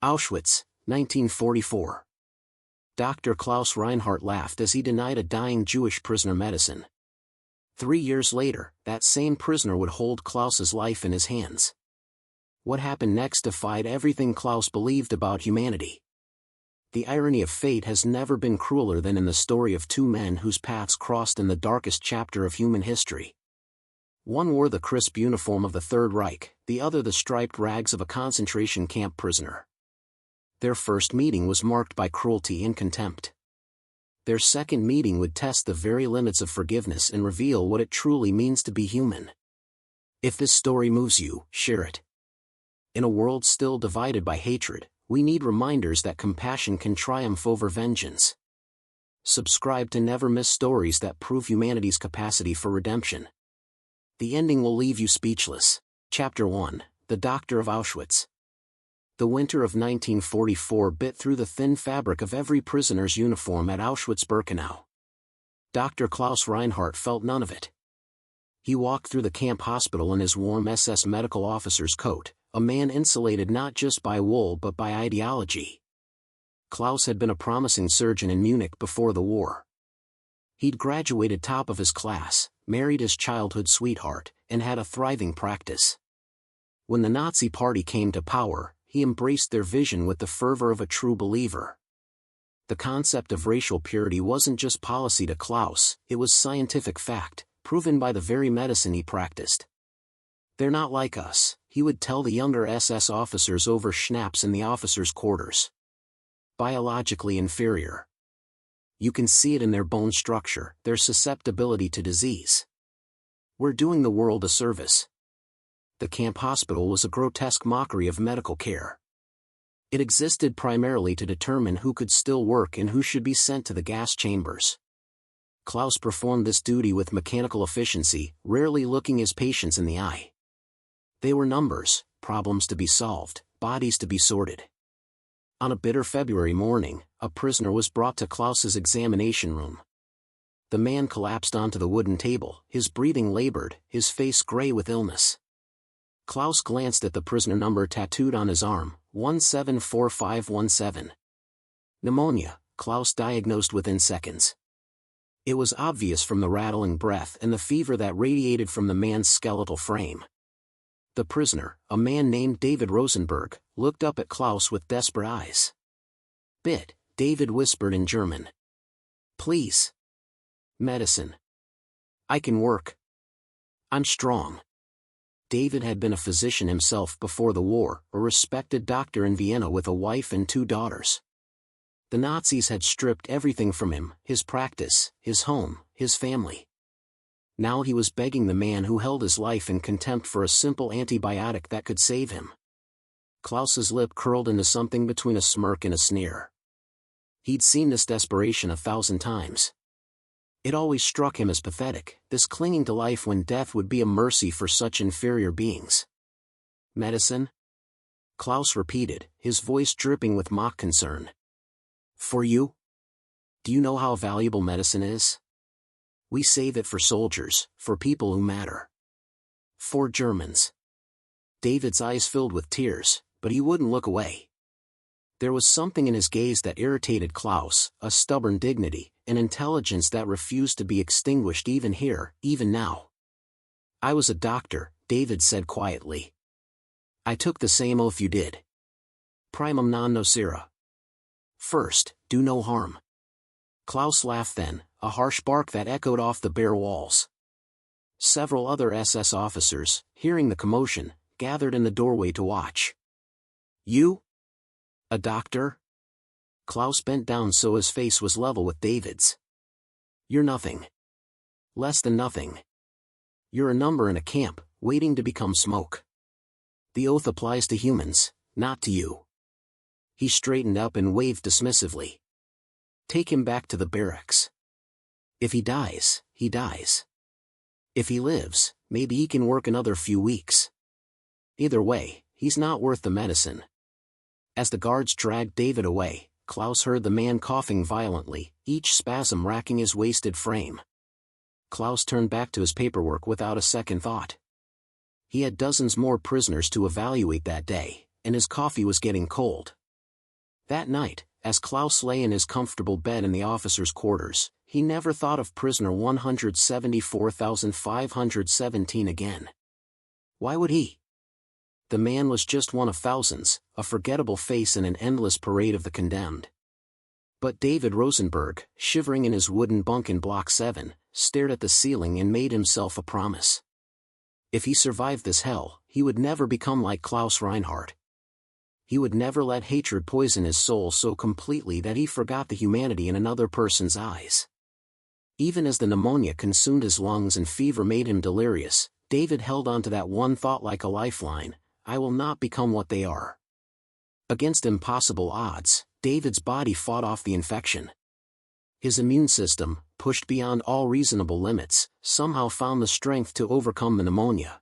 Auschwitz, 1944. Dr. Klaus Reinhardt laughed as he denied a dying Jewish prisoner medicine. 3 years later, that same prisoner would hold Klaus's life in his hands. What happened next defied everything Klaus believed about humanity. The irony of fate has never been crueler than in the story of two men whose paths crossed in the darkest chapter of human history. One wore the crisp uniform of the Third Reich, the other the striped rags of a concentration camp prisoner. Their first meeting was marked by cruelty and contempt. Their second meeting would test the very limits of forgiveness and reveal what it truly means to be human. If this story moves you, share it. In a world still divided by hatred, we need reminders that compassion can triumph over vengeance. Subscribe to never miss stories that prove humanity's capacity for redemption. The ending will leave you speechless. Chapter 1, The Doctor of Auschwitz. The winter of 1944 bit through the thin fabric of every prisoner's uniform at Auschwitz-Birkenau. Dr. Klaus Reinhardt felt none of it. He walked through the camp hospital in his warm SS medical officer's coat, a man insulated not just by wool but by ideology. Klaus had been a promising surgeon in Munich before the war. He'd graduated top of his class, married his childhood sweetheart, and had a thriving practice. When the Nazi Party came to power, he embraced their vision with the fervor of a true believer. The concept of racial purity wasn't just policy to Klaus, it was scientific fact, proven by the very medicine he practiced. "They're not like us," he would tell the younger SS officers over schnapps in the officers' quarters. "Biologically inferior. You can see it in their bone structure, their susceptibility to disease. We're doing the world a service." The camp hospital was a grotesque mockery of medical care. It existed primarily to determine who could still work and who should be sent to the gas chambers. Klaus performed this duty with mechanical efficiency, rarely looking his patients in the eye. They were numbers, problems to be solved, bodies to be sorted. On a bitter February morning, a prisoner was brought to Klaus's examination room. The man collapsed onto the wooden table, his breathing labored, his face gray with illness. Klaus glanced at the prisoner number tattooed on his arm, 174517. Pneumonia, Klaus diagnosed within seconds. It was obvious from the rattling breath and the fever that radiated from the man's skeletal frame. The prisoner, a man named David Rosenberg, looked up at Klaus with desperate eyes. "Bit," David whispered in German. "Please. Medicine. I can work. I'm strong." David had been a physician himself before the war, a respected doctor in Vienna with a wife and 2 daughters. The Nazis had stripped everything from him, his practice, his home, his family. Now he was begging the man who held his life in contempt for a simple antibiotic that could save him. Klaus's lip curled into something between a smirk and a sneer. He'd seen this desperation 1,000 times. It always struck him as pathetic, this clinging to life when death would be a mercy for such inferior beings. "Medicine?" Klaus repeated, his voice dripping with mock concern. "For you? Do you know how valuable medicine is? We save it for soldiers, for people who matter. For Germans." David's eyes filled with tears, but he wouldn't look away. There was something in his gaze that irritated Klaus, a stubborn dignity, an intelligence that refused to be extinguished even here, even now. "I was a doctor," David said quietly. "I took the same oath you did. Primum non nocere. First, do no harm." Klaus laughed then, a harsh bark that echoed off the bare walls. Several other SS officers, hearing the commotion, gathered in the doorway to watch. "You? A doctor?" Klaus bent down so his face was level with David's. "You're nothing. Less than nothing. You're a number in a camp, waiting to become smoke. The oath applies to humans, not to you." He straightened up and waved dismissively. "Take him back to the barracks. If he dies, he dies. If he lives, maybe he can work another few weeks. Either way, he's not worth the medicine." As the guards dragged David away, Klaus heard the man coughing violently, each spasm racking his wasted frame. Klaus turned back to his paperwork without a second thought. He had dozens more prisoners to evaluate that day, and his coffee was getting cold. That night, as Klaus lay in his comfortable bed in the officers' quarters, he never thought of prisoner 174,517 again. Why would he? The man was just one of thousands, a forgettable face in an endless parade of the condemned. But David Rosenberg, shivering in his wooden bunk in Block 7, stared at the ceiling and made himself a promise. If he survived this hell, he would never become like Klaus Reinhardt. He would never let hatred poison his soul so completely that he forgot the humanity in another person's eyes. Even as the pneumonia consumed his lungs and fever made him delirious, David held on to that one thought like a lifeline: I will not become what they are. Against impossible odds, David's body fought off the infection. His immune system, pushed beyond all reasonable limits, somehow found the strength to overcome the pneumonia.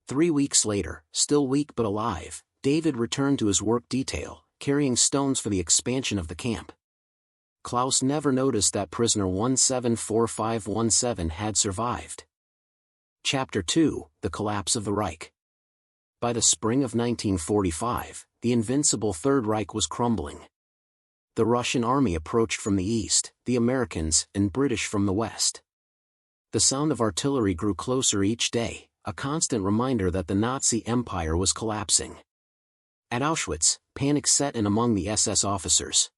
3 weeks later, still weak but alive, David returned to his work detail, carrying stones for the expansion of the camp. Klaus never noticed that prisoner 174517 had survived. Chapter 2: The Collapse of the Reich. By the spring of 1945, the invincible Third Reich was crumbling. The Russian army approached from the east, the Americans and British from the west. The sound of artillery grew closer each day, a constant reminder that the Nazi Empire was collapsing. At Auschwitz, panic set in among the SS officers.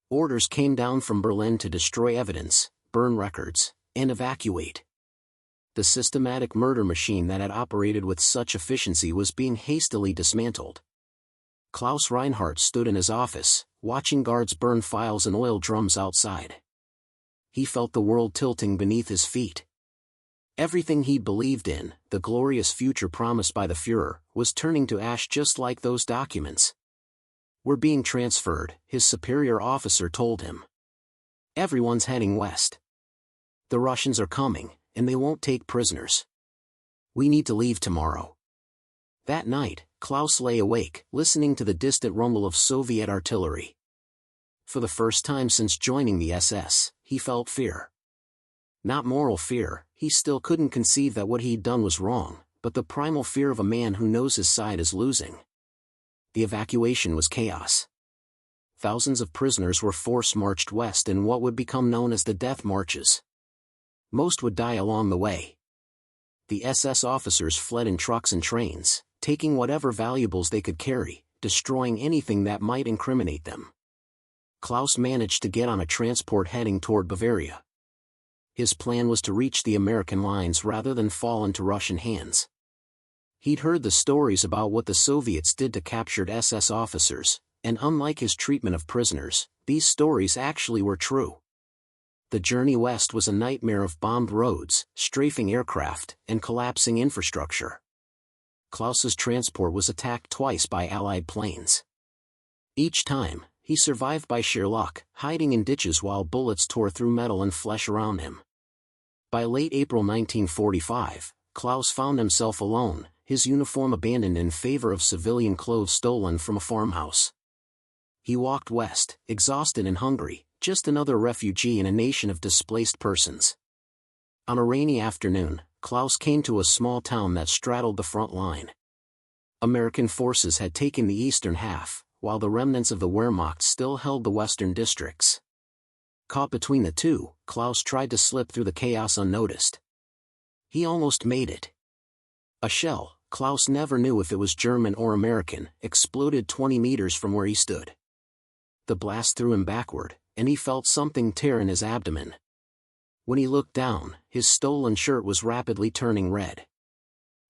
Orders came down from Berlin to destroy evidence, burn records, and evacuate. The systematic murder machine that had operated with such efficiency was being hastily dismantled. Klaus Reinhardt stood in his office, watching guards burn files and oil drums outside. He felt the world tilting beneath his feet. Everything he'd believed in, the glorious future promised by the Führer, was turning to ash just like those documents. We're being transferred, his superior officer told him. Everyone's heading west. The Russians are coming, and they won't take prisoners. We need to leave tomorrow. That night, Klaus lay awake, listening to the distant rumble of Soviet artillery. For the first time since joining the SS, he felt fear. Not moral fear, he still couldn't conceive that what he'd done was wrong, but the primal fear of a man who knows his side is losing. The evacuation was chaos. Thousands of prisoners were force-marched west in what would become known as the death marches. Most would die along the way. The SS officers fled in trucks and trains, taking whatever valuables they could carry, destroying anything that might incriminate them. Klaus managed to get on a transport heading toward Bavaria. His plan was to reach the American lines rather than fall into Russian hands. He'd heard the stories about what the Soviets did to captured SS officers, and unlike his treatment of prisoners, these stories actually were true. The journey west was a nightmare of bombed roads, strafing aircraft, and collapsing infrastructure. Klaus's transport was attacked twice by Allied planes. Each time, he survived by sheer luck, hiding in ditches while bullets tore through metal and flesh around him. By late April 1945, Klaus found himself alone, his uniform abandoned in favor of civilian clothes stolen from a farmhouse. He walked west, exhausted and hungry, just another refugee in a nation of displaced persons. On a rainy afternoon, Klaus came to a small town that straddled the front line. American forces had taken the eastern half, while the remnants of the Wehrmacht still held the western districts. Caught between the two, Klaus tried to slip through the chaos unnoticed. He almost made it. A shell, Klaus never knew if it was German or American, exploded 20 meters from where he stood. The blast threw him backward, and he felt something tear in his abdomen. When he looked down, his stolen shirt was rapidly turning red.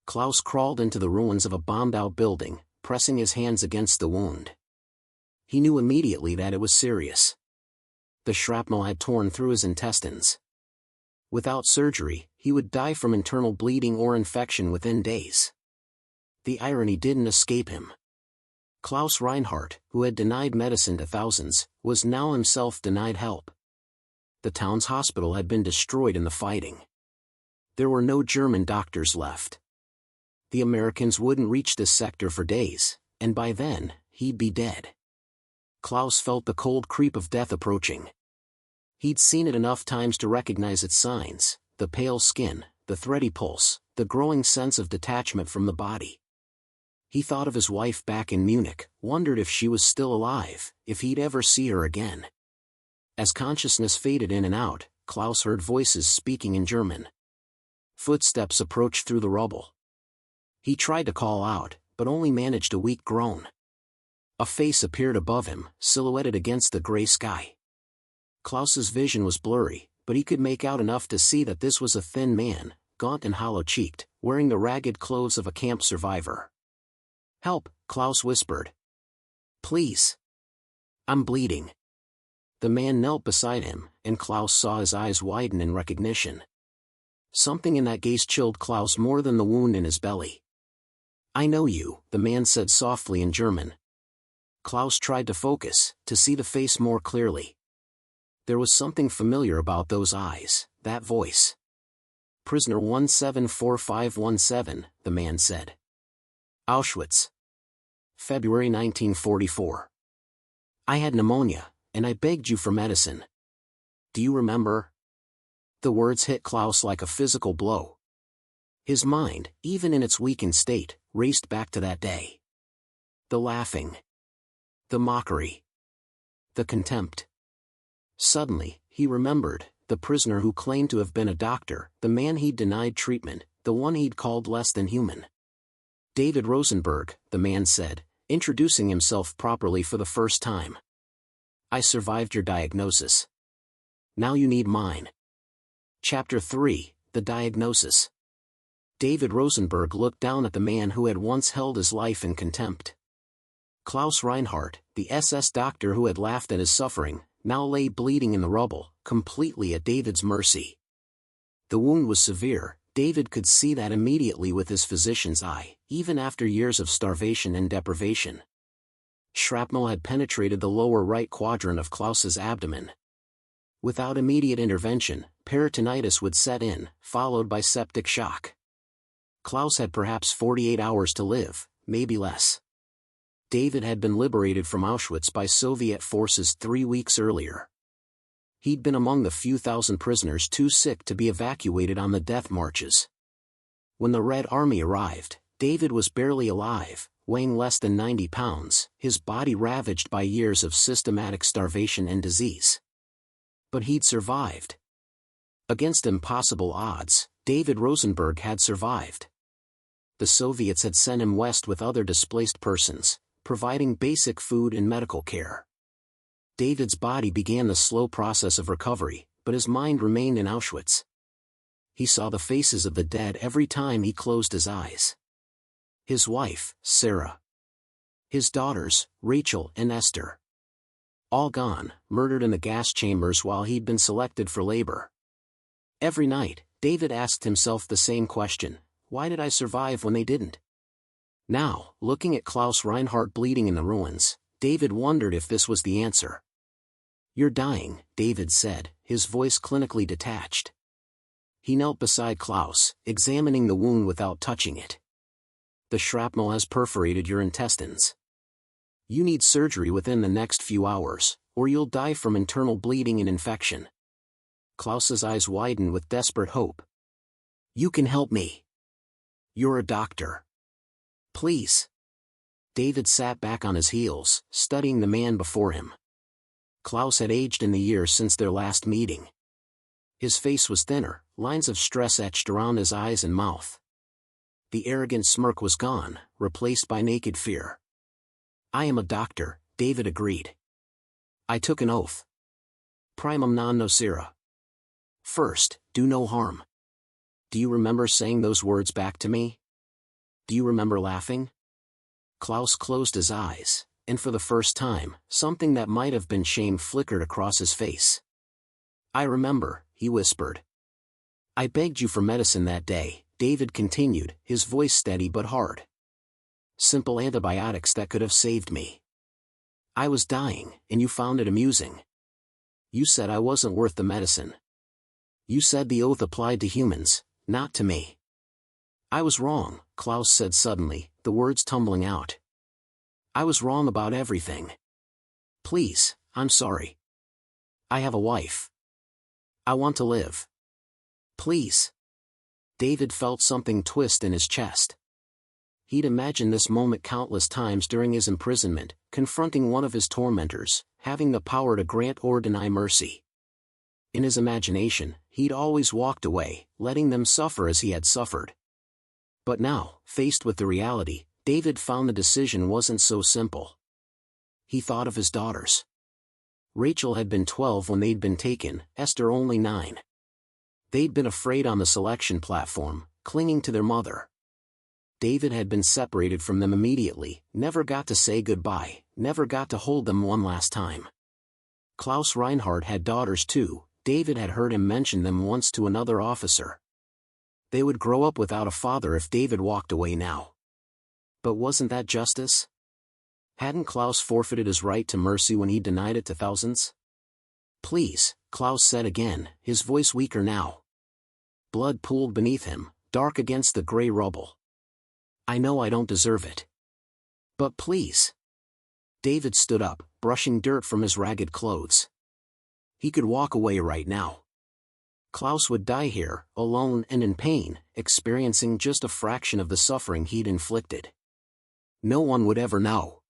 Klaus crawled into the ruins of a bombed-out building, pressing his hands against the wound. He knew immediately that it was serious. The shrapnel had torn through his intestines. Without surgery, he would die from internal bleeding or infection within days. The irony didn't escape him. Klaus Reinhardt, who had denied medicine to thousands, was now himself denied help. The town's hospital had been destroyed in the fighting. There were no German doctors left. The Americans wouldn't reach this sector for days, and by then, he'd be dead. Klaus felt the cold creep of death approaching. He'd seen it enough times to recognize its signs: the pale skin, the thready pulse, the growing sense of detachment from the body. He thought of his wife back in Munich, wondered if she was still alive, if he'd ever see her again. As consciousness faded in and out, Klaus heard voices speaking in German. Footsteps approached through the rubble. He tried to call out, but only managed a weak groan. A face appeared above him, silhouetted against the gray sky. Klaus's vision was blurry, but he could make out enough to see that this was a thin man, gaunt and hollow-cheeked, wearing the ragged clothes of a camp survivor. "Help," Klaus whispered. "Please. I'm bleeding." The man knelt beside him, and Klaus saw his eyes widen in recognition. Something in that gaze chilled Klaus more than the wound in his belly. "I know you," the man said softly in German. Klaus tried to focus, to see the face more clearly. There was something familiar about those eyes, that voice. "Prisoner 174517, the man said. "Auschwitz. February 1944. I had pneumonia, and I begged you for medicine. Do you remember?" The words hit Klaus like a physical blow. His mind, even in its weakened state, raced back to that day. The laughing. The mockery. The contempt. Suddenly, he remembered, the prisoner who claimed to have been a doctor, the man he'd denied treatment, the one he'd called less than human. "David Rosenberg," the man said, introducing himself properly for the first time. "I survived your diagnosis. Now you need mine." Chapter 3, The Diagnosis. David Rosenberg looked down at the man who had once held his life in contempt. Klaus Reinhardt, the SS doctor who had laughed at his suffering, now lay bleeding in the rubble, completely at David's mercy. The wound was severe, David could see that immediately with his physician's eye, even after years of starvation and deprivation. Shrapnel had penetrated the lower right quadrant of Klaus's abdomen. Without immediate intervention, peritonitis would set in, followed by septic shock. Klaus had perhaps 48 hours to live, maybe less. David had been liberated from Auschwitz by Soviet forces 3 weeks earlier. He'd been among the few thousand prisoners too sick to be evacuated on the death marches. When the Red Army arrived, David was barely alive, weighing less than 90 pounds, his body ravaged by years of systematic starvation and disease. But he'd survived. Against impossible odds, David Rosenberg had survived. The Soviets had sent him west with other displaced persons, providing basic food and medical care. David's body began the slow process of recovery, but his mind remained in Auschwitz. He saw the faces of the dead every time he closed his eyes. His wife, Sarah. His daughters, Rachel and Esther. All gone, murdered in the gas chambers while he'd been selected for labor. Every night, David asked himself the same question: why did I survive when they didn't? Now, looking at Klaus Reinhardt bleeding in the ruins, David wondered if this was the answer. "You're dying," David said, his voice clinically detached. He knelt beside Klaus, examining the wound without touching it. "The shrapnel has perforated your intestines. You need surgery within the next few hours, or you'll die from internal bleeding and infection." Klaus's eyes widened with desperate hope. "You can help me. You're a doctor. Please." David sat back on his heels, studying the man before him. Klaus had aged in the years since their last meeting. His face was thinner, lines of stress etched around his eyes and mouth. The arrogant smirk was gone, replaced by naked fear. "I am a doctor," David agreed. "I took an oath. Primum non nocere. First, do no harm." Do you remember saying those words back to me? Do you remember laughing? Klaus closed his eyes, and for the first time, something that might have been shame flickered across his face. "I remember," he whispered. "I begged you for medicine that day," David continued, his voice steady but hard. "Simple antibiotics that could have saved me. I was dying, and you found it amusing. You said I wasn't worth the medicine. You said the oath applied to humans, not to me." "I was wrong," Klaus said suddenly, the words tumbling out. "I was wrong about everything. Please, I'm sorry. I have a wife. I want to live. Please." David felt something twist in his chest. He'd imagined this moment countless times during his imprisonment, confronting one of his tormentors, having the power to grant or deny mercy. In his imagination, he'd always walked away, letting them suffer as he had suffered. But now, faced with the reality, David found the decision wasn't so simple. He thought of his daughters. Rachel had been 12 when they'd been taken, Esther only 9. They'd been afraid on the selection platform, clinging to their mother. David had been separated from them immediately, never got to say goodbye, never got to hold them one last time. Klaus Reinhardt had daughters too. David had heard him mention them once to another officer. They would grow up without a father if David walked away now. But wasn't that justice? Hadn't Klaus forfeited his right to mercy when he denied it to thousands? Please, Klaus said again, his voice weaker now. Blood pooled beneath him, dark against the gray rubble. I know I don't deserve it. But please. David stood up, brushing dirt from his ragged clothes. He could walk away right now. Klaus would die here, alone and in pain, experiencing just a fraction of the suffering he'd inflicted. No one would ever know.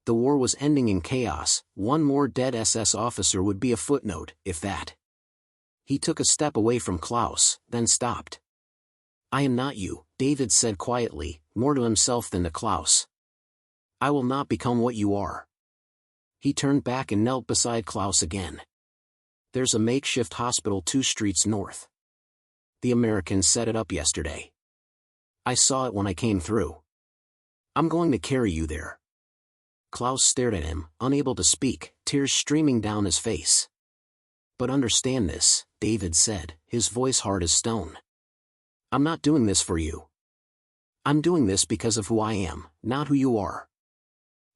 The war was ending in chaos, one more dead SS officer would be a footnote, if that. He took a step away from Klaus, then stopped. I am not you, David said quietly, more to himself than to Klaus. I will not become what you are. He turned back and knelt beside Klaus again. There's a makeshift hospital 2 streets north. The Americans set it up yesterday. I saw it when I came through. I'm going to carry you there. Klaus stared at him, unable to speak, tears streaming down his face. But understand this, David said, his voice hard as stone. I'm not doing this for you. I'm doing this because of who I am, not who you are.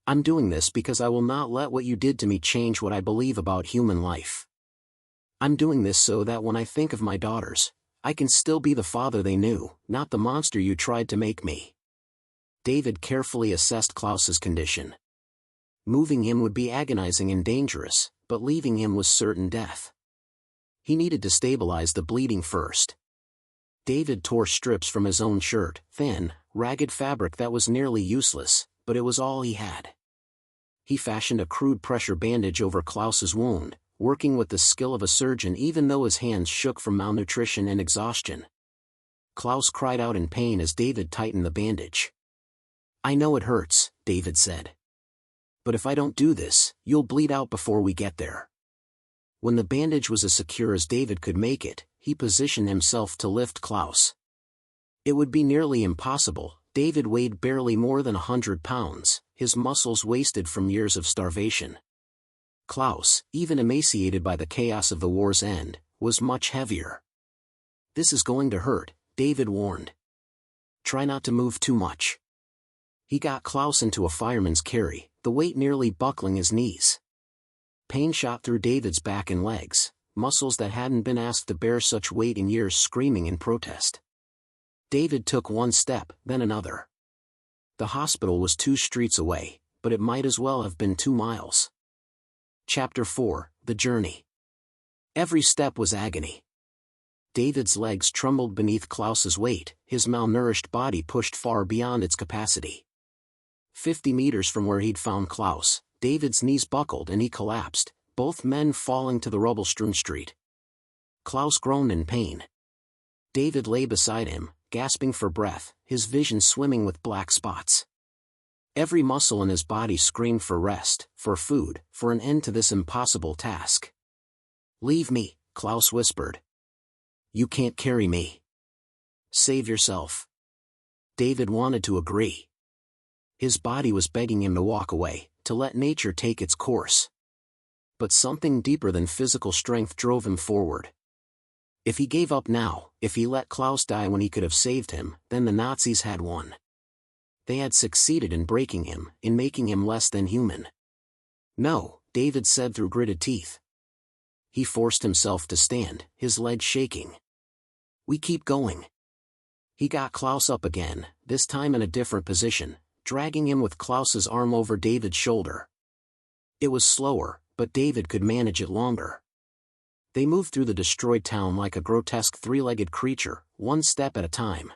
I'm doing this because I will not let what you did to me change what I believe about human life. I'm doing this so that when I think of my daughters, I can still be the father they knew, not the monster you tried to make me. David carefully assessed Klaus's condition. Moving him would be agonizing and dangerous, but leaving him was certain death. He needed to stabilize the bleeding first. David tore strips from his own shirt, thin, ragged fabric that was nearly useless, but it was all he had. He fashioned a crude pressure bandage over Klaus's wound, working with the skill of a surgeon even though his hands shook from malnutrition and exhaustion. Klaus cried out in pain as David tightened the bandage. I know it hurts, David said. But if I don't do this, you'll bleed out before we get there. When the bandage was as secure as David could make it, he positioned himself to lift Klaus. It would be nearly impossible. David weighed barely more than 100 pounds, his muscles wasted from years of starvation. Klaus, even emaciated by the chaos of the war's end, was much heavier. This is going to hurt, David warned. Try not to move too much. He got Klaus into a fireman's carry, the weight nearly buckling his knees. Pain shot through David's back and legs, muscles that hadn't been asked to bear such weight in years screaming in protest. David took one step, then another. The hospital was 2 streets away, but it might as well have been 2 miles. Chapter 4, The Journey. Every step was agony. David's legs trembled beneath Klaus's weight, his malnourished body pushed far beyond its capacity. 50 meters from where he'd found Klaus, David's knees buckled and he collapsed, both men falling to the rubble-strewn street. Klaus groaned in pain. David lay beside him, gasping for breath, his vision swimming with black spots. Every muscle in his body screamed for rest, for food, for an end to this impossible task. Leave me, Klaus whispered. You can't carry me. Save yourself. David wanted to agree. His body was begging him to walk away, to let nature take its course. But something deeper than physical strength drove him forward. If he gave up now, if he let Klaus die when he could have saved him, then the Nazis had won. They had succeeded in breaking him, in making him less than human. No, David said through gritted teeth. He forced himself to stand, his legs shaking. We keep going. He got Klaus up again, this time in a different position, dragging him with Klaus's arm over David's shoulder. It was slower, but David could manage it longer. They moved through the destroyed town like a grotesque 3-legged creature, one step at a time.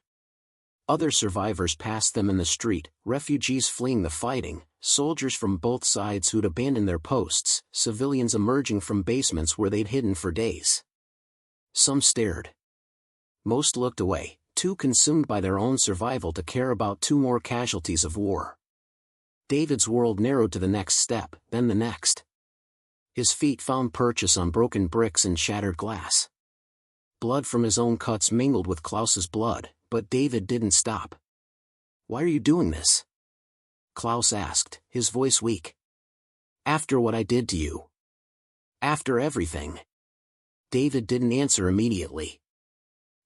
Other survivors passed them in the street, refugees fleeing the fighting, soldiers from both sides who'd abandoned their posts, civilians emerging from basements where they'd hidden for days. Some stared. Most looked away, too consumed by their own survival to care about two more casualties of war. David's world narrowed to the next step, then the next. His feet found purchase on broken bricks and shattered glass. Blood from his own cuts mingled with Klaus's blood, but David didn't stop. "Why are you doing this?" Klaus asked, his voice weak. "After what I did to you. After everything." David didn't answer immediately.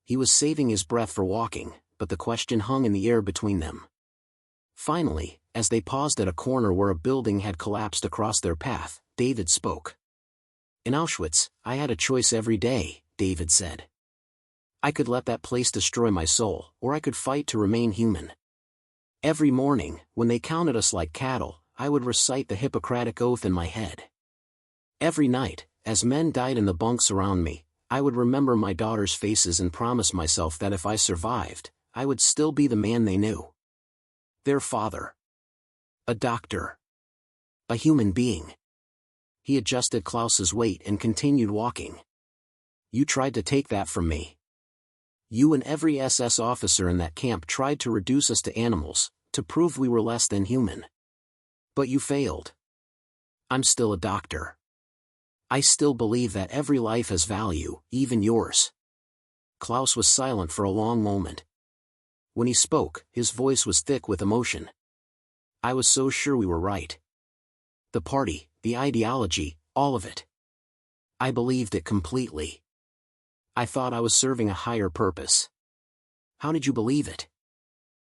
He was saving his breath for walking, but the question hung in the air between them. Finally, as they paused at a corner where a building had collapsed across their path, David spoke. "In Auschwitz, I had a choice every day," David said. "I could let that place destroy my soul, or I could fight to remain human. Every morning, when they counted us like cattle, I would recite the Hippocratic Oath in my head. Every night, as men died in the bunks around me, I would remember my daughters' faces and promise myself that if I survived, I would still be the man they knew. Their father. A doctor. A human being." He adjusted Klaus's weight and continued walking. "You tried to take that from me. You and every SS officer in that camp tried to reduce us to animals, to prove we were less than human. But you failed. I'm still a doctor. I still believe that every life has value, even yours." Klaus was silent for a long moment. When he spoke, his voice was thick with emotion. "I was so sure we were right. The party, the ideology, all of it. I believed it completely. I thought I was serving a higher purpose." "How did you believe it?"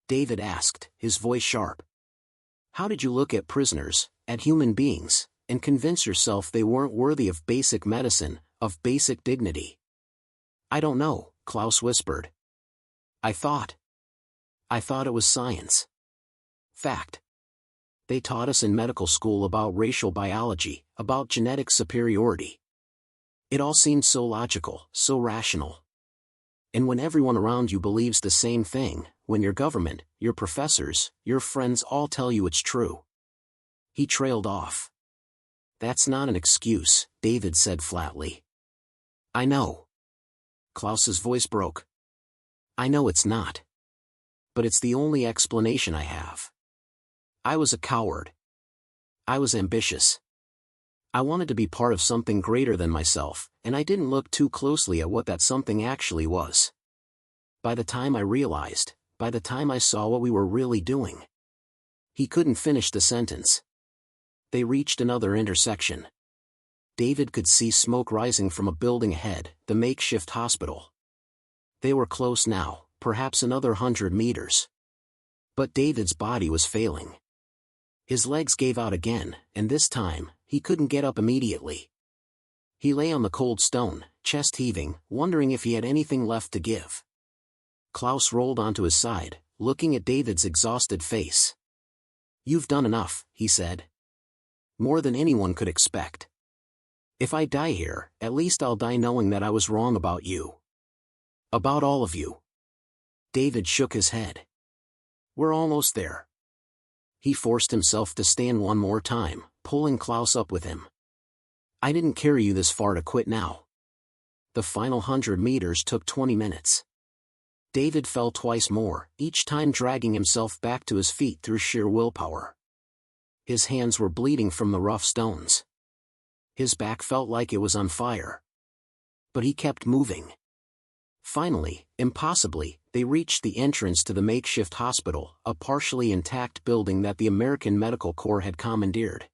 David asked, his voice sharp. "How did you look at prisoners, at human beings, and convince yourself they weren't worthy of basic medicine, of basic dignity?" "I don't know," Klaus whispered. I thought it was science. Fact. They taught us in medical school about racial biology, about genetic superiority. It all seemed so logical, so rational. And when everyone around you believes the same thing, when your government, your professors, your friends all tell you it's true. He trailed off. "That's not an excuse," David said flatly. "I know." Klaus's voice broke. "I know it's not. But it's the only explanation I have. I was a coward. I was ambitious. I wanted to be part of something greater than myself, and I didn't look too closely at what that something actually was. By the time I realized, by the time I saw what we were really doing." He couldn't finish the sentence. They reached another intersection. David could see smoke rising from a building ahead, the makeshift hospital. They were close now, perhaps another 100 meters. But David's body was failing. His legs gave out again, and this time, he couldn't get up immediately. He lay on the cold stone, chest heaving, wondering if he had anything left to give. Klaus rolled onto his side, looking at David's exhausted face. "You've done enough," he said. "More than anyone could expect. If I die here, at least I'll die knowing that I was wrong about you. About all of you." David shook his head. "We're almost there." He forced himself to stand one more time, pulling Klaus up with him. "I didn't carry you this far to quit now." The final 100 meters took 20 minutes. David fell twice more, each time dragging himself back to his feet through sheer willpower. His hands were bleeding from the rough stones. His back felt like it was on fire. But he kept moving. Finally, impossibly, they reached the entrance to the makeshift hospital, a partially intact building that the American Medical Corps had commandeered.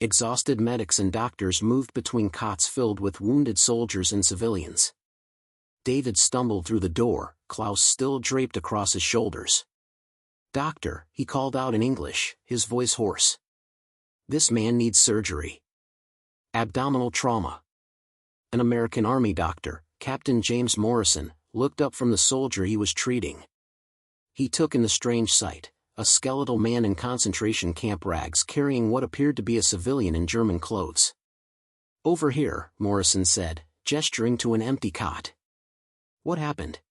Exhausted medics and doctors moved between cots filled with wounded soldiers and civilians. David stumbled through the door, Klaus still draped across his shoulders. "Doctor," he called out in English, his voice hoarse. "This man needs surgery. Abdominal trauma." An American Army doctor, Captain James Morrison, looked up from the soldier he was treating. He took in the strange sight, a skeletal man in concentration camp rags carrying what appeared to be a civilian in German clothes. "Over here," Morrison said, gesturing to an empty cot. "What happened?"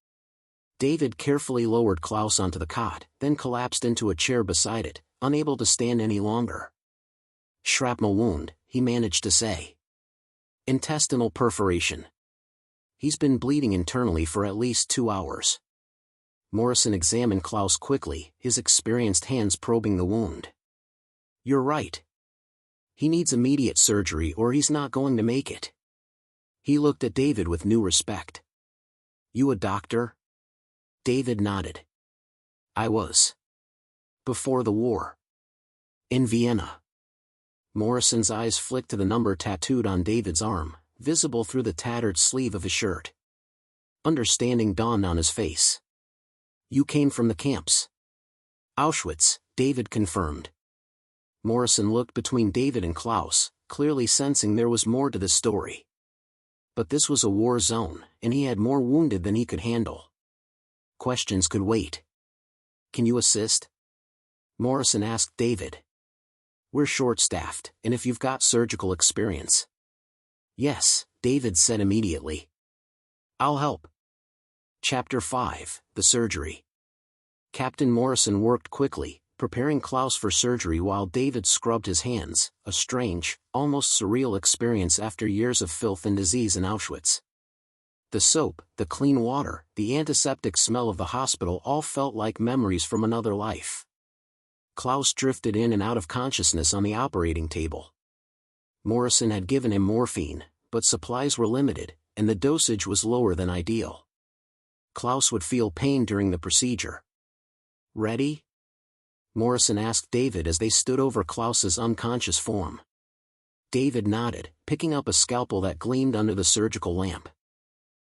David carefully lowered Klaus onto the cot, then collapsed into a chair beside it, unable to stand any longer. Shrapnel wound, he managed to say. Intestinal perforation. He's been bleeding internally for at least 2 hours. Morrison examined Klaus quickly, his experienced hands probing the wound. You're right. He needs immediate surgery or he's not going to make it. He looked at David with new respect. You a doctor? David nodded. I was. Before the war. In Vienna. Morrison's eyes flicked to the number tattooed on David's arm, visible through the tattered sleeve of his shirt. Understanding dawned on his face. You came from the camps. Auschwitz, David confirmed. Morrison looked between David and Klaus, clearly sensing there was more to the story. But this was a war zone, and he had more wounded than he could handle. Questions could wait. Can you assist? Morrison asked David. We're short-staffed, and if you've got surgical experience. Yes, David said immediately. I'll help. Chapter 5, The Surgery. Captain Morrison worked quickly, preparing Klaus for surgery while David scrubbed his hands, a strange, almost surreal experience after years of filth and disease in Auschwitz. The soap, the clean water, the antiseptic smell of the hospital all felt like memories from another life. Klaus drifted in and out of consciousness on the operating table. Morrison had given him morphine, but supplies were limited, and the dosage was lower than ideal. Klaus would feel pain during the procedure. Ready? Morrison asked David as they stood over Klaus's unconscious form. David nodded, picking up a scalpel that gleamed under the surgical lamp.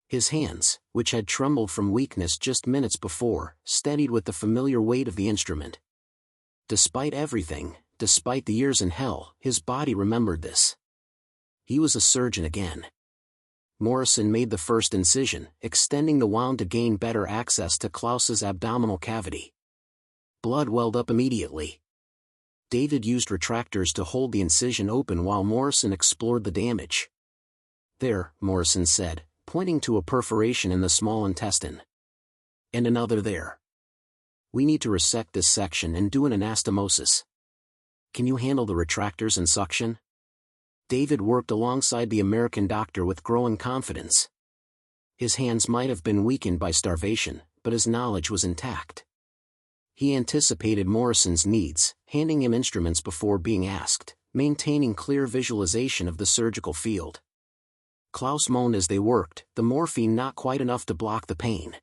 His hands, which had trembled from weakness just minutes before, steadied with the familiar weight of the instrument. Despite everything, despite the years in hell, his body remembered this. He was a surgeon again. Morrison made the first incision, extending the wound to gain better access to Klaus's abdominal cavity. Blood welled up immediately. David used retractors to hold the incision open while Morrison explored the damage. There, Morrison said, pointing to a perforation in the small intestine. And another there. We need to resect this section and do an anastomosis. Can you handle the retractors and suction? David worked alongside the American doctor with growing confidence. His hands might have been weakened by starvation, but his knowledge was intact. He anticipated Morrison's needs, handing him instruments before being asked, maintaining clear visualization of the surgical field. Klaus moaned as they worked, the morphine not quite enough to block the pain.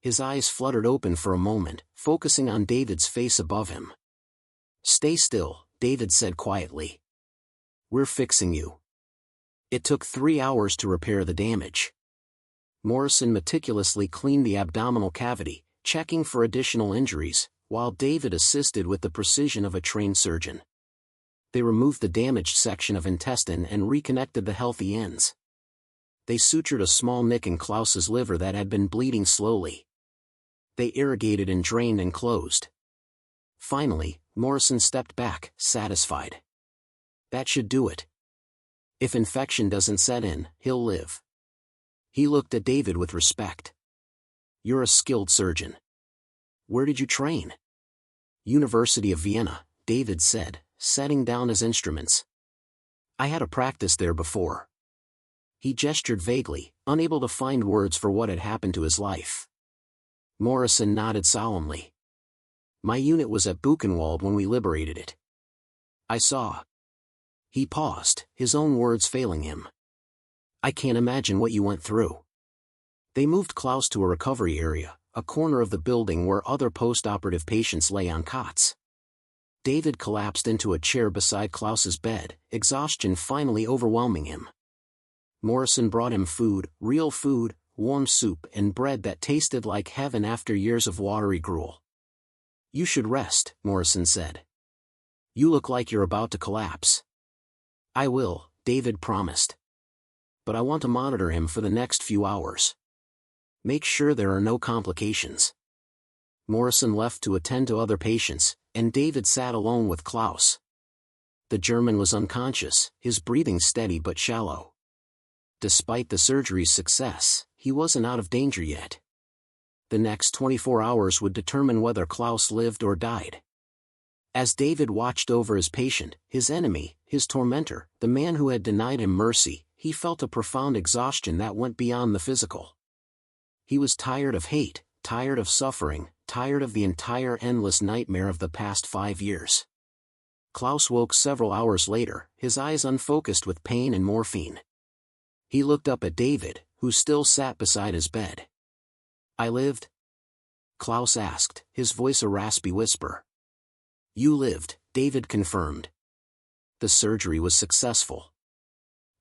His eyes fluttered open for a moment, focusing on David's face above him. Stay still, David said quietly. We're fixing you. It took 3 hours to repair the damage. Morrison meticulously cleaned the abdominal cavity, checking for additional injuries, while David assisted with the precision of a trained surgeon. They removed the damaged section of intestine and reconnected the healthy ends. They sutured a small nick in Klaus's liver that had been bleeding slowly. They irrigated and drained and closed. Finally, Morrison stepped back, satisfied. That should do it. If infection doesn't set in, he'll live. He looked at David with respect. You're a skilled surgeon. Where did you train? University of Vienna, David said, setting down his instruments. I had a practice there before. He gestured vaguely, unable to find words for what had happened to his life. Morrison nodded solemnly. My unit was at Buchenwald when we liberated it. I saw. He paused, his own words failing him. I can't imagine what you went through. They moved Klaus to a recovery area, a corner of the building where other post-operative patients lay on cots. David collapsed into a chair beside Klaus's bed, exhaustion finally overwhelming him. Morrison brought him food, real food, warm soup and bread that tasted like heaven after years of watery gruel. You should rest, Morrison said. You look like you're about to collapse. I will, David promised. But I want to monitor him for the next few hours. Make sure there are no complications. Morrison left to attend to other patients, and David sat alone with Klaus. The German was unconscious, his breathing steady but shallow. Despite the surgery's success, he wasn't out of danger yet. The next 24 hours would determine whether Klaus lived or died. As David watched over his patient, his enemy, his tormentor, the man who had denied him mercy, he felt a profound exhaustion that went beyond the physical. He was tired of hate, tired of suffering, tired of the entire endless nightmare of the past 5 years. Klaus woke several hours later, his eyes unfocused with pain and morphine. He looked up at David, who still sat beside his bed. "I lived?" Klaus asked, his voice a raspy whisper. "You lived," David confirmed. "The surgery was successful.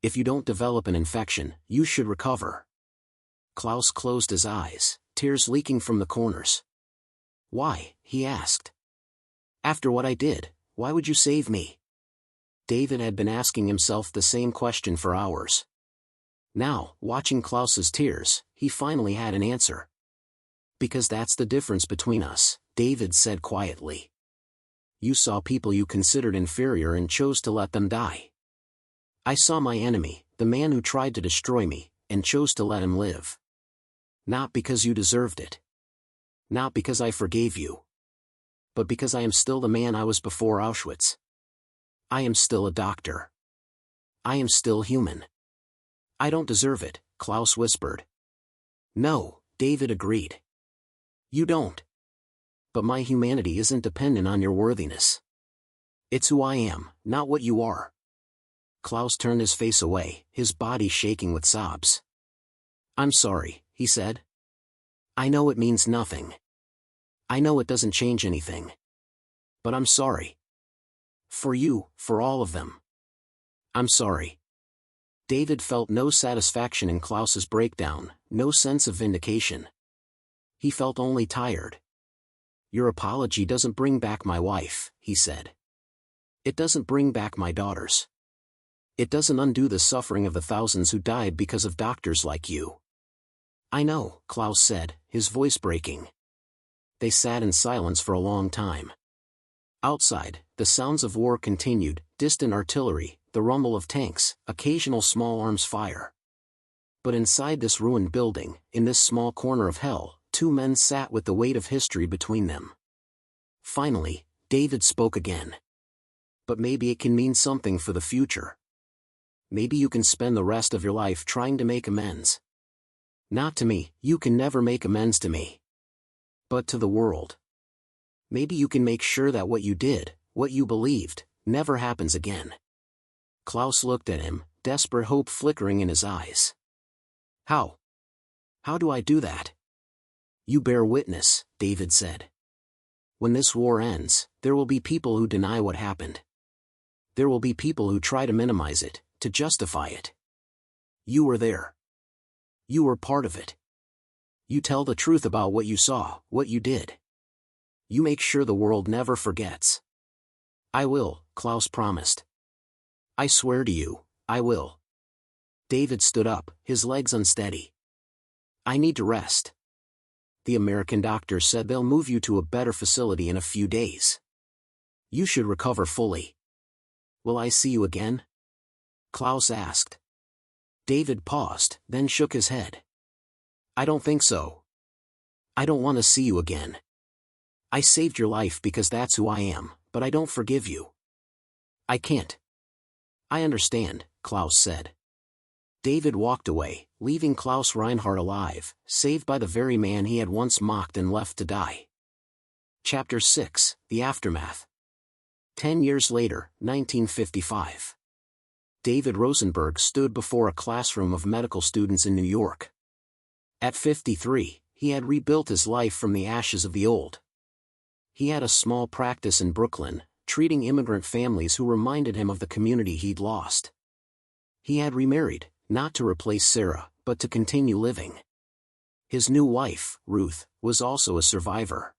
If you don't develop an infection, you should recover." Klaus closed his eyes, tears leaking from the corners. "Why?" he asked. "After what I did, why would you save me?" David had been asking himself the same question for hours. Now, watching Klaus's tears, he finally had an answer. "Because that's the difference between us," David said quietly. "You saw people you considered inferior and chose to let them die. I saw my enemy, the man who tried to destroy me, and chose to let him live. Not because you deserved it. Not because I forgave you. But because I am still the man I was before Auschwitz. I am still a doctor. I am still human." "I don't deserve it," Klaus whispered. "No," David agreed. "You don't. But my humanity isn't dependent on your worthiness. It's who I am, not what you are." Klaus turned his face away, his body shaking with sobs. "I'm sorry," he said. "I know it means nothing. I know it doesn't change anything. But I'm sorry. For you, for all of them. I'm sorry." David felt no satisfaction in Klaus's breakdown, no sense of vindication. He felt only tired. "Your apology doesn't bring back my wife," he said. "It doesn't bring back my daughters. It doesn't undo the suffering of the thousands who died because of doctors like you." "I know," Klaus said, his voice breaking. They sat in silence for a long time. Outside, the sounds of war continued, distant artillery, the rumble of tanks, occasional small arms fire. But inside this ruined building, in this small corner of hell, 2 men sat with the weight of history between them. Finally, David spoke again. "But maybe it can mean something for the future. Maybe you can spend the rest of your life trying to make amends. Not to me, you can never make amends to me. But to the world. Maybe you can make sure that what you did, what you believed, never happens again." Klaus looked at him, desperate hope flickering in his eyes. "How? How do I do that?" "You bear witness," David said. "When this war ends, there will be people who deny what happened. There will be people who try to minimize it, to justify it. You were there. You were part of it. You tell the truth about what you saw, what you did. You make sure the world never forgets." "I will," Klaus promised. "I swear to you, I will." David stood up, his legs unsteady. "I need to rest. The American doctor said they'll move you to a better facility in a few days. You should recover fully." "Will I see you again?" Klaus asked. David paused, then shook his head. "I don't think so. I don't want to see you again. I saved your life because that's who I am, but I don't forgive you. I can't." "I understand," Klaus said. David walked away, leaving Klaus Reinhardt alive, saved by the very man he had once mocked and left to die. Chapter 6, The Aftermath. 10 years later, 1955. David Rosenberg stood before a classroom of medical students in New York. At 53, he had rebuilt his life from the ashes of the old. He had a small practice in Brooklyn, treating immigrant families who reminded him of the community he'd lost. He had remarried, not to replace Sarah, but to continue living. His new wife, Ruth, was also a survivor.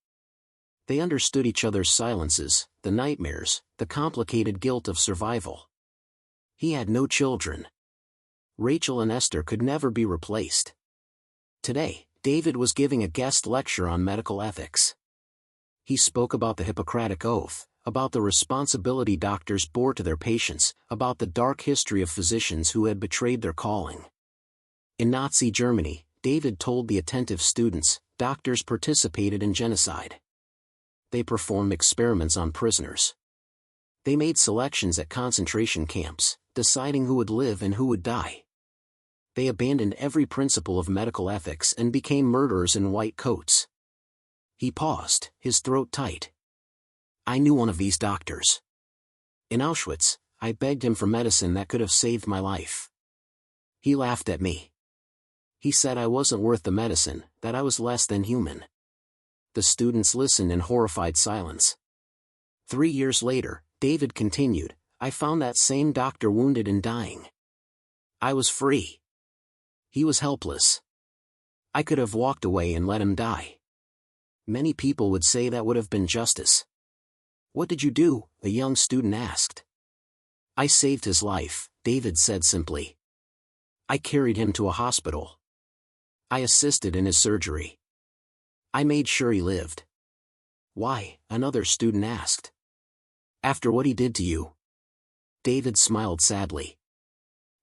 They understood each other's silences, the nightmares, the complicated guilt of survival. He had no children. Rachel and Esther could never be replaced. Today, David was giving a guest lecture on medical ethics. He spoke about the Hippocratic Oath, about the responsibility doctors bore to their patients, about the dark history of physicians who had betrayed their calling. In Nazi Germany, David told the attentive students, Doctors participated in genocide. They performed experiments on prisoners. They made selections at concentration camps, deciding who would live and who would die. They abandoned every principle of medical ethics and became murderers in white coats. He paused, his throat tight. I knew one of these doctors. In Auschwitz, I begged him for medicine that could have saved my life. He laughed at me. He said I wasn't worth the medicine, that I was less than human. The students listened in horrified silence. 3 years later, David continued, I found that same doctor wounded and dying. I was free. He was helpless. I could have walked away and let him die. Many people would say that would have been justice. What did you do? A young student asked. I saved his life, David said simply. I carried him to a hospital. I assisted in his surgery. I made sure he lived. Why? Another student asked. After what he did to you. David smiled sadly.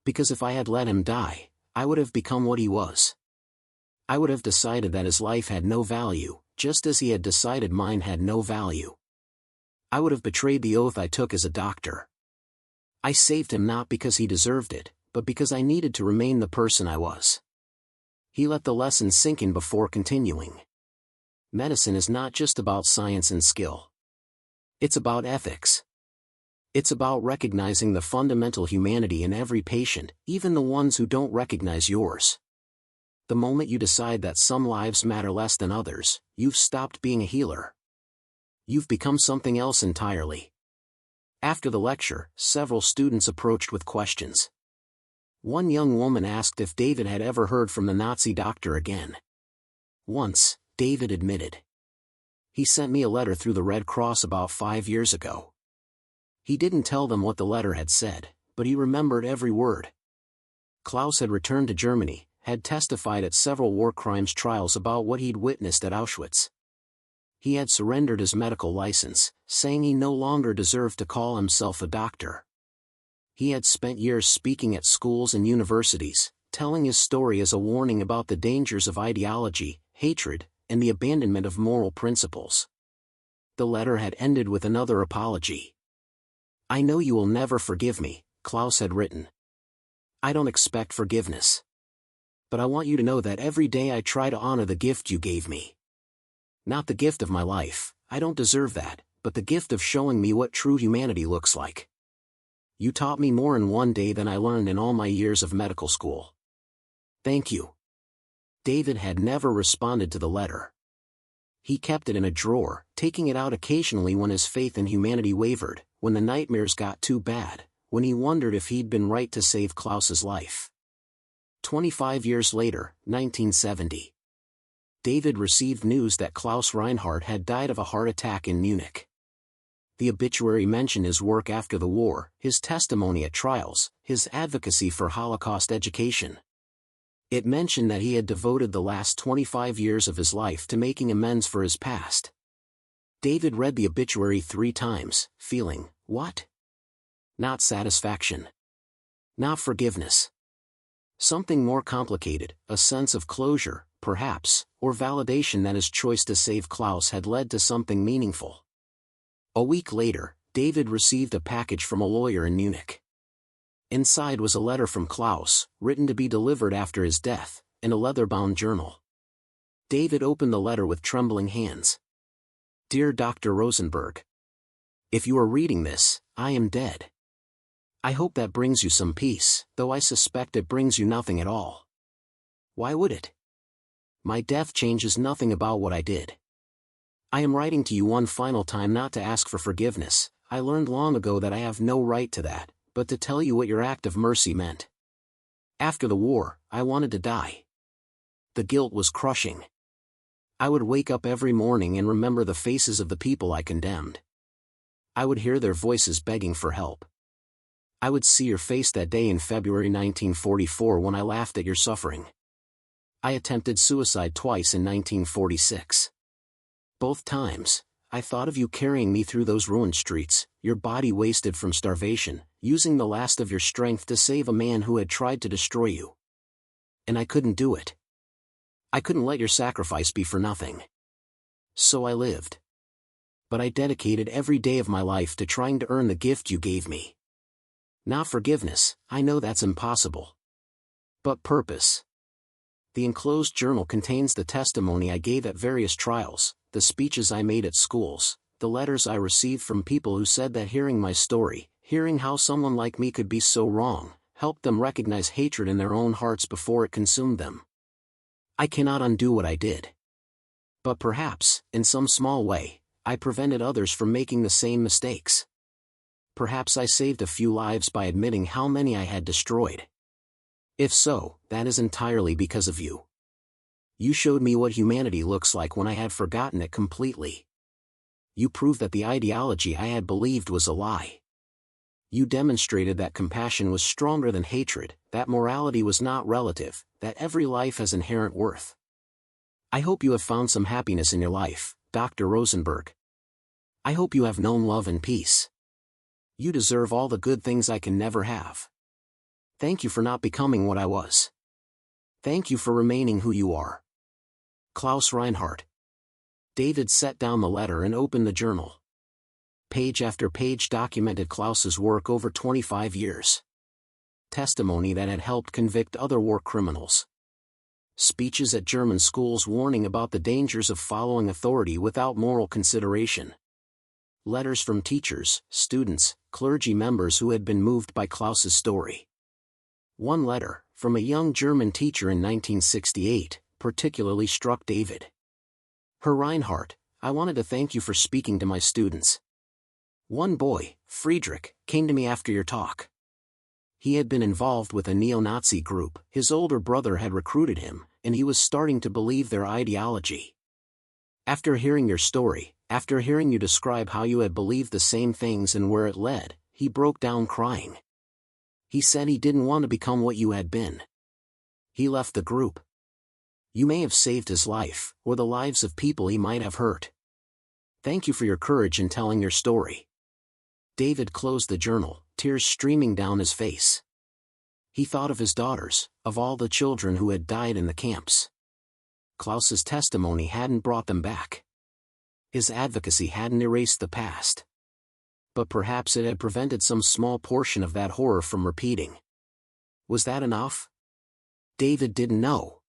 Because if I had let him die, I would have become what he was. I would have decided that his life had no value, just as he had decided mine had no value. I would have betrayed the oath I took as a doctor. I saved him not because he deserved it, but because I needed to remain the person I was. He let the lesson sink in before continuing. Medicine is not just about science and skill. It's about ethics. It's about recognizing the fundamental humanity in every patient, even the ones who don't recognize yours. The moment you decide that some lives matter less than others, you've stopped being a healer. You've become something else entirely. After the lecture, several students approached with questions. One young woman asked if David had ever heard from the Nazi doctor again. Once, David admitted. He sent me a letter through the Red Cross about 5 years ago. He didn't tell them what the letter had said, but he remembered every word. Klaus had returned to Germany, had testified at several war crimes trials about what he'd witnessed at Auschwitz. He had surrendered his medical license, saying he no longer deserved to call himself a doctor. He had spent years speaking at schools and universities, telling his story as a warning about the dangers of ideology, hatred, and the abandonment of moral principles. The letter had ended with another apology. I know you will never forgive me, Klaus had written. I don't expect forgiveness. But I want you to know that every day I try to honor the gift you gave me. Not the gift of my life, I don't deserve that, but the gift of showing me what true humanity looks like. You taught me more in one day than I learned in all my years of medical school. Thank you. David had never responded to the letter. He kept it in a drawer, taking it out occasionally when his faith in humanity wavered, when the nightmares got too bad, when he wondered if he'd been right to save Klaus's life. 25 years later, 1970. David received news that Klaus Reinhardt had died of a heart attack in Munich. The obituary mentioned his work after the war, his testimony at trials, his advocacy for Holocaust education. It mentioned that he had devoted the last 25 years of his life to making amends for his past. David read the obituary 3 times, feeling, what? Not satisfaction. Not forgiveness. Something more complicated, a sense of closure, perhaps, or validation that his choice to save Klaus had led to something meaningful. A week later, David received a package from a lawyer in Munich. Inside was a letter from Klaus, written to be delivered after his death, and a leather-bound journal. David opened the letter with trembling hands. Dear Dr. Rosenberg. If you are reading this, I am dead. I hope that brings you some peace, though I suspect it brings you nothing at all. Why would it? My death changes nothing about what I did. I am writing to you one final time not to ask for forgiveness. I learned long ago that I have no right to that, but to tell you what your act of mercy meant. After the war, I wanted to die. The guilt was crushing. I would wake up every morning and remember the faces of the people I condemned. I would hear their voices begging for help. I would see your face that day in February 1944 when I laughed at your suffering. I attempted suicide twice in 1946. Both times, I thought of you carrying me through those ruined streets, your body wasted from starvation, using the last of your strength to save a man who had tried to destroy you. And I couldn't do it. I couldn't let your sacrifice be for nothing. So I lived. But I dedicated every day of my life to trying to earn the gift you gave me. Not forgiveness, I know that's impossible. But purpose. The enclosed journal contains the testimony I gave at various trials, the speeches I made at schools, the letters I received from people who said that hearing my story, hearing how someone like me could be so wrong, helped them recognize hatred in their own hearts before it consumed them. I cannot undo what I did. But perhaps, in some small way, I prevented others from making the same mistakes. Perhaps I saved a few lives by admitting how many I had destroyed. If so, that is entirely because of you. You showed me what humanity looks like when I had forgotten it completely. You proved that the ideology I had believed was a lie. You demonstrated that compassion was stronger than hatred, that morality was not relative, that every life has inherent worth. I hope you have found some happiness in your life, Dr. Rosenberg. I hope you have known love and peace. You deserve all the good things I can never have. Thank you for not becoming what I was. Thank you for remaining who you are. Klaus Reinhardt. David set down the letter and opened the journal. Page after page documented Klaus's work over 25 years. Testimony that had helped convict other war criminals. Speeches at German schools warning about the dangers of following authority without moral consideration. Letters from teachers, students, clergy members who had been moved by Klaus's story. One letter, from a young German teacher in 1968, particularly struck David. Herr Reinhardt, I wanted to thank you for speaking to my students. One boy, Friedrich, came to me after your talk. He had been involved with a neo-Nazi group, his older brother had recruited him, and he was starting to believe their ideology. After hearing your story, after hearing you describe how you had believed the same things and where it led, he broke down crying. He said he didn't want to become what you had been. He left the group. You may have saved his life, or the lives of people he might have hurt. Thank you for your courage in telling your story. David closed the journal, tears streaming down his face. He thought of his daughters, of all the children who had died in the camps. Klaus's testimony hadn't brought them back. His advocacy hadn't erased the past. But perhaps it had prevented some small portion of that horror from repeating. Was that enough? David didn't know.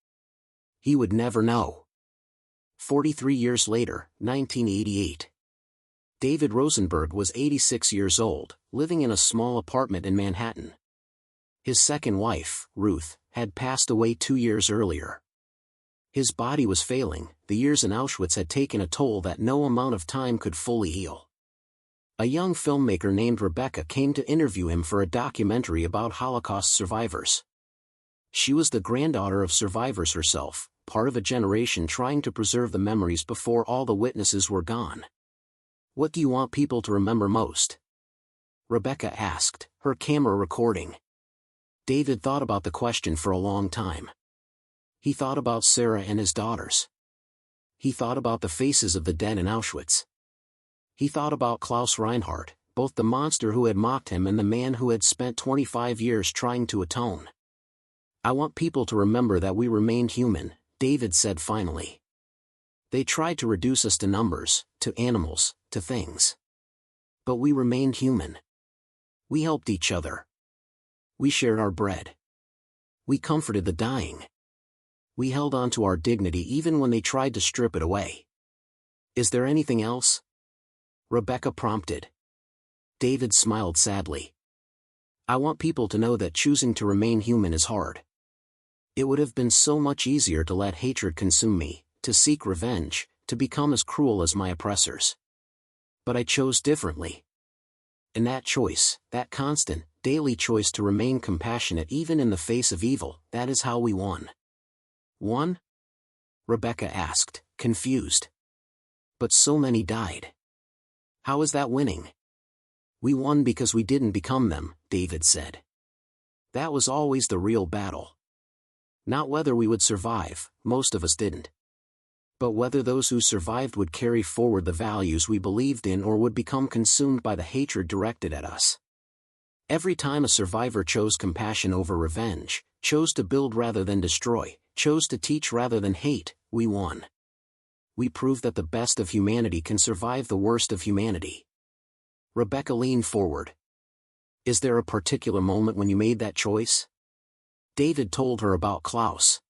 He would never know. 43 years later, 1988. David Rosenberg was 86 years old, living in a small apartment in Manhattan. His second wife, Ruth, had passed away 2 years earlier. His body was failing, the years in Auschwitz had taken a toll that no amount of time could fully heal. A young filmmaker named Rebecca came to interview him for a documentary about Holocaust survivors. She was the granddaughter of survivors herself, part of a generation trying to preserve the memories before all the witnesses were gone. What do you want people to remember most? Rebecca asked, her camera recording. David thought about the question for a long time. He thought about Sarah and his daughters. He thought about the faces of the dead in Auschwitz. He thought about Klaus Reinhardt, both the monster who had mocked him and the man who had spent 25 years trying to atone. I want people to remember that we remained human, David said finally. They tried to reduce us to numbers, to animals, to things. But we remained human. We helped each other. We shared our bread. We comforted the dying. We held on to our dignity even when they tried to strip it away. Is there anything else? Rebecca prompted. David smiled sadly. I want people to know that choosing to remain human is hard. It would have been so much easier to let hatred consume me, to seek revenge, to become as cruel as my oppressors. But I chose differently. And that choice, that constant, daily choice to remain compassionate even in the face of evil, that is how we won. Won? Rebecca asked, confused. But so many died. How is that winning? We won because we didn't become them, David said. That was always the real battle. Not whether we would survive, most of us didn't. But whether those who survived would carry forward the values we believed in or would become consumed by the hatred directed at us. Every time a survivor chose compassion over revenge, chose to build rather than destroy, chose to teach rather than hate, we won. We proved that the best of humanity can survive the worst of humanity. Rebecca leaned forward. Is there a particular moment when you made that choice? David told her about Klaus.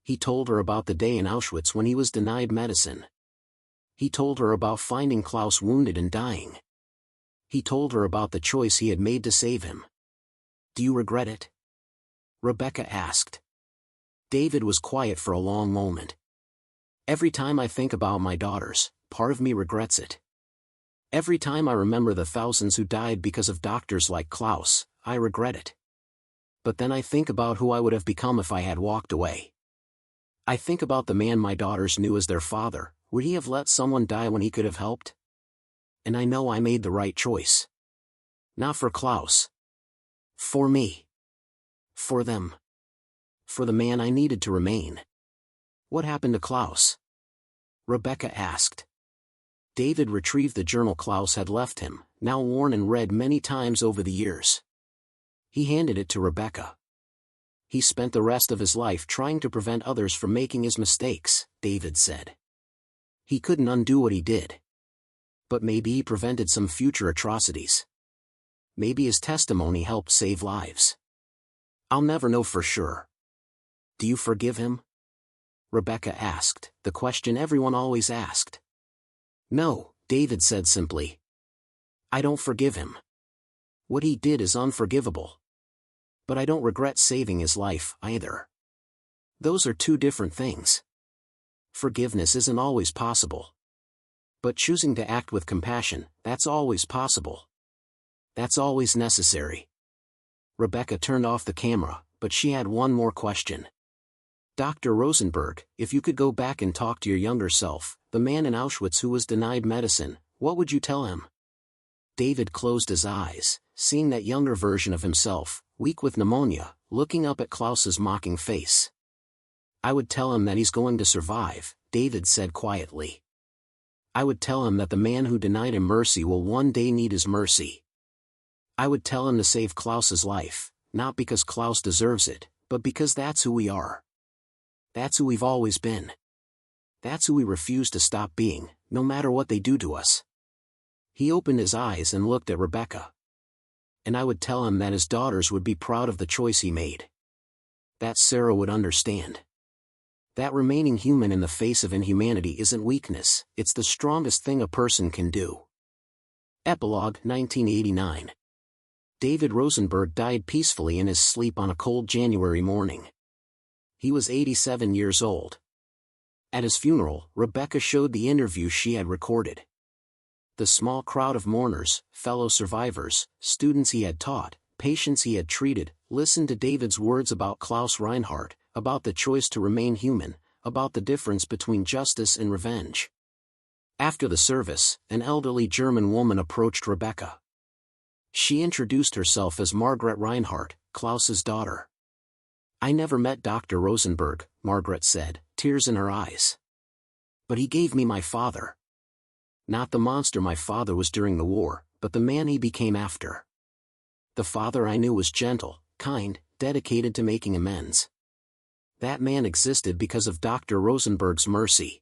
He told her about the day in Auschwitz when he was denied medicine. He told her about finding Klaus wounded and dying. He told her about the choice he had made to save him. Do you regret it? Rebecca asked. David was quiet for a long moment. Every time I think about my daughters, part of me regrets it. Every time I remember the thousands who died because of doctors like Klaus, I regret it. But then I think about who I would have become if I had walked away. I think about the man my daughters knew as their father. Would he have let someone die when he could have helped? And I know I made the right choice. Not for Klaus. For me. For them. For the man I needed to remain. What happened to Klaus? Rebecca asked. David retrieved the journal Klaus had left him, now worn and read many times over the years. He handed it to Rebecca. He spent the rest of his life trying to prevent others from making his mistakes, David said. He couldn't undo what he did. But maybe he prevented some future atrocities. Maybe his testimony helped save lives. I'll never know for sure. Do you forgive him? Rebecca asked, the question everyone always asked. No, David said simply. I don't forgive him. What he did is unforgivable. But I don't regret saving his life, either. Those are two different things. Forgiveness isn't always possible. But choosing to act with compassion, that's always possible. That's always necessary. Rebecca turned off the camera, but she had one more question. Dr. Rosenberg, if you could go back and talk to your younger self, the man in Auschwitz who was denied medicine, what would you tell him? David closed his eyes, seeing that younger version of himself, weak with pneumonia, looking up at Klaus's mocking face. I would tell him that he's going to survive, David said quietly. I would tell him that the man who denied him mercy will one day need his mercy. I would tell him to save Klaus's life, not because Klaus deserves it, but because that's who we are. That's who we've always been. That's who we refuse to stop being, no matter what they do to us. He opened his eyes and looked at Rebecca. And I would tell him that his daughters would be proud of the choice he made. That Sarah would understand. That remaining human in the face of inhumanity isn't weakness, it's the strongest thing a person can do. Epilogue 1989. David Rosenberg died peacefully in his sleep on a cold January morning. He was 87 years old. At his funeral, Rebecca showed the interview she had recorded. The small crowd of mourners, fellow survivors, students he had taught, patients he had treated, listened to David's words about Klaus Reinhardt, about the choice to remain human, about the difference between justice and revenge. After the service, an elderly German woman approached Rebecca. She introduced herself as Margaret Reinhardt, Klaus's daughter. I never met Dr. Rosenberg, Margaret said, tears in her eyes. But he gave me my father. Not the monster my father was during the war, but the man he became after. The father I knew was gentle, kind, dedicated to making amends. That man existed because of Dr. Rosenberg's mercy.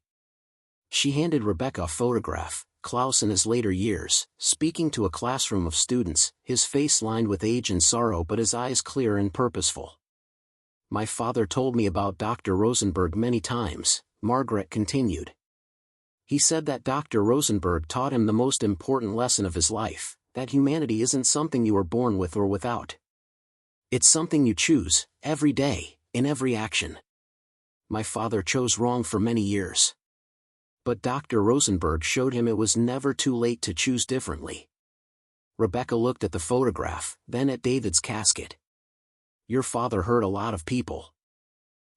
She handed Rebecca a photograph, Klaus in his later years, speaking to a classroom of students, his face lined with age and sorrow but his eyes clear and purposeful. My father told me about Dr. Rosenberg many times, Margaret continued. He said that Dr. Rosenberg taught him the most important lesson of his life, that humanity isn't something you are born with or without. It's something you choose, every day, in every action. My father chose wrong for many years. But Dr. Rosenberg showed him it was never too late to choose differently. Rebecca looked at the photograph, then at David's casket. Your father hurt a lot of people.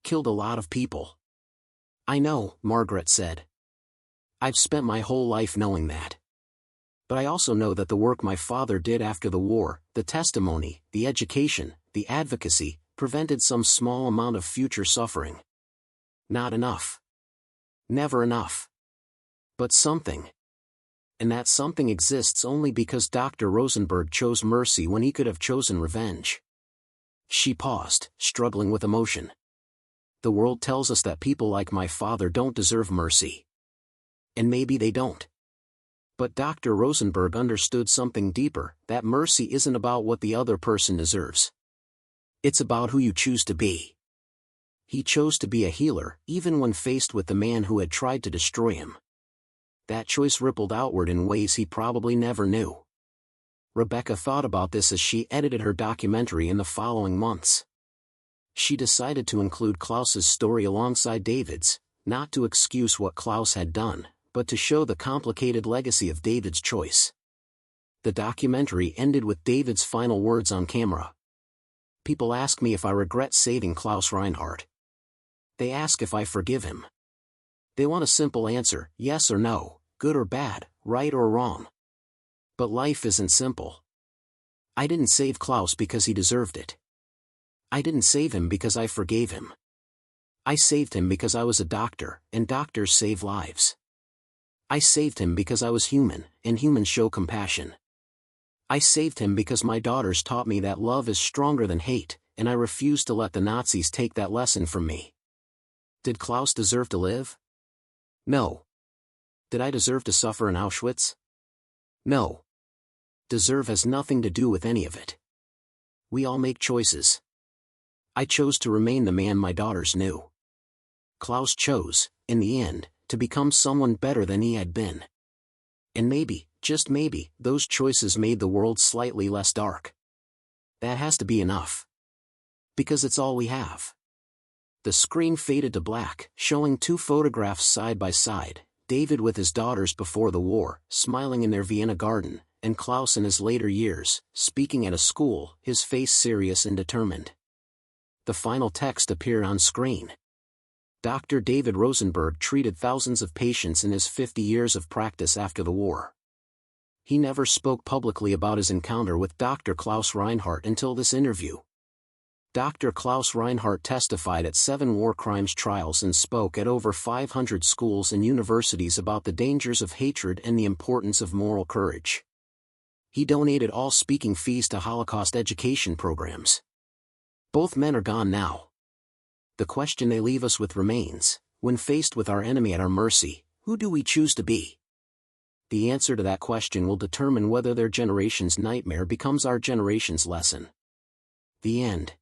Killed a lot of people. I know, Margaret said. I've spent my whole life knowing that. But I also know that the work my father did after the war, the testimony, the education, the advocacy, prevented some small amount of future suffering. Not enough. Never enough. But something. And that something exists only because Dr. Rosenberg chose mercy when he could have chosen revenge. She paused, struggling with emotion. The world tells us that people like my father don't deserve mercy. And maybe they don't. But Dr. Rosenberg understood something deeper, that mercy isn't about what the other person deserves. It's about who you choose to be. He chose to be a healer, even when faced with the man who had tried to destroy him. That choice rippled outward in ways he probably never knew. Rebecca thought about this as she edited her documentary in the following months. She decided to include Klaus's story alongside David's, not to excuse what Klaus had done, but to show the complicated legacy of David's choice. The documentary ended with David's final words on camera. People ask me if I regret saving Klaus Reinhardt. They ask if I forgive him. They want a simple answer, yes or no, good or bad, right or wrong. But life isn't simple. I didn't save Klaus because he deserved it. I didn't save him because I forgave him. I saved him because I was a doctor, and doctors save lives. I saved him because I was human, and humans show compassion. I saved him because my daughters taught me that love is stronger than hate, and I refused to let the Nazis take that lesson from me. Did Klaus deserve to live? No. Did I deserve to suffer in Auschwitz? No. Deserve has nothing to do with any of it. We all make choices. I chose to remain the man my daughters knew. Klaus chose, in the end, to become someone better than he had been. And maybe, just maybe, those choices made the world slightly less dark. That has to be enough. Because it's all we have. The screen faded to black, showing two photographs side by side, David with his daughters before the war, smiling in their Vienna garden, and Klaus in his later years, speaking at a school, his face serious and determined. The final text appeared on screen. Dr. David Rosenberg treated thousands of patients in his 50 years of practice after the war. He never spoke publicly about his encounter with Dr. Klaus Reinhardt until this interview. Dr. Klaus Reinhardt testified at 7 war crimes trials and spoke at over 500 schools and universities about the dangers of hatred and the importance of moral courage. He donated all speaking fees to Holocaust education programs. Both men are gone now. The question they leave us with remains: when faced with our enemy at our mercy, who do we choose to be? The answer to that question will determine whether their generation's nightmare becomes our generation's lesson. The end.